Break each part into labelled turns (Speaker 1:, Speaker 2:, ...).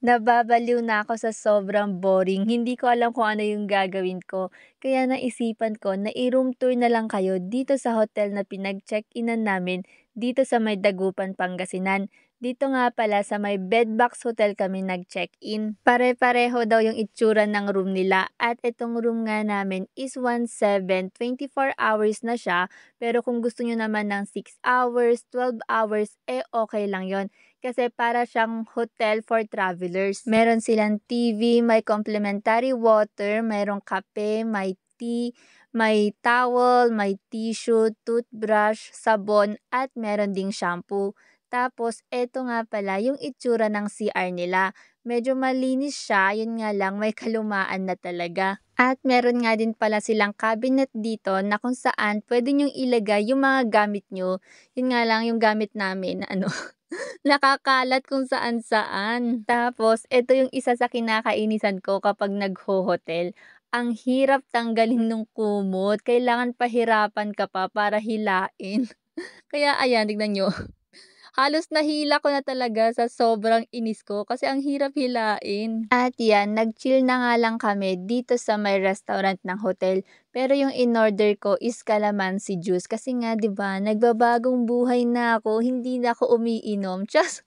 Speaker 1: Nababaliw na ako sa sobrang boring, hindi ko alam kung ano yung gagawin ko. Kaya naisipan ko na i-room tour na lang kayo dito sa hotel na pinag-check-inan namin dito sa may Dagupan, Pangasinan. Dito nga pala sa may Bedbox Hotel kami nag-check-in. Pare-pareho daw yung itsura ng room nila at itong room nga namin is 1,700, 4 hours na siya. Pero kung gusto nyo naman ng 6 hours, 12 hours, okay lang yon kasi para siyang hotel for travelers. Meron silang TV, may complimentary water, mayroong kape, may tea, may towel, may tissue, toothbrush, sabon, at meron ding shampoo. Tapos, eto nga pala yung itsura ng CR nila. Medyo malinis siya, yun nga lang may kalumaan na talaga. At meron nga din pala silang cabinet dito na kung saan pwede nyong ilagay yung mga gamit nyo. Yun nga lang yung gamit namin, nakakalat kung saan-saan. Tapos eto yung isa sa kinakainisan ko kapag nagho-hotel, ang hirap tanggalin nung kumot, kailangan pahirapan ka pa para hilain. Kaya ayan, tignan niyo, halos nahila ko na talaga sa sobrang inis ko kasi ang hirap hilain. At yan, nag-chill na nga lang kami dito sa may restaurant ng hotel. Pero yung in-order ko is calamansi juice kasi nga 'di ba, nagbabagong buhay na ako, hindi na ako umiinom. Just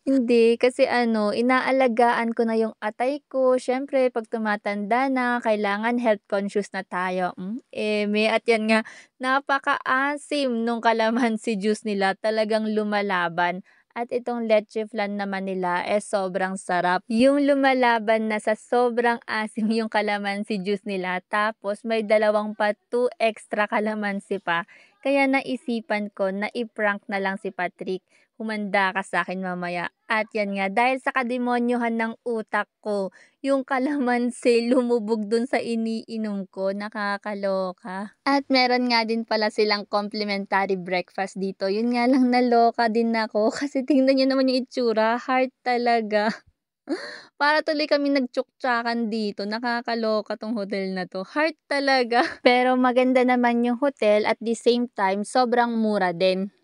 Speaker 1: hindi, kasi inaalagaan ko na yung atay ko. Siyempre 'pag tumatanda na, kailangan health conscious na tayo. At yan nga, napakaasim nung calamansi juice nila, talagang lumalaban. At itong leche flan naman nila, sobrang sarap. Yung lumalaban na sa sobrang asim yung calamansi juice nila, tapos may dalawang pa, 2 extra calamansi pa. Kaya naisipan ko na i-prank na lang si Patrick. Humanda ka sa akin mamaya. At yan nga, dahil sa kademonyohan ng utak ko, yung kalamansi lumubog dun sa iniinom ko, nakakaloka. At meron nga din pala silang complimentary breakfast dito. Yun nga lang, naloka din ako kasi tingnan niyo naman yung itsura, heart talaga. Para tuloy kami nagtsuktsakan dito, nakakaloka 'tong hotel na 'to, heart talaga. Pero maganda naman yung hotel at the same time sobrang mura din.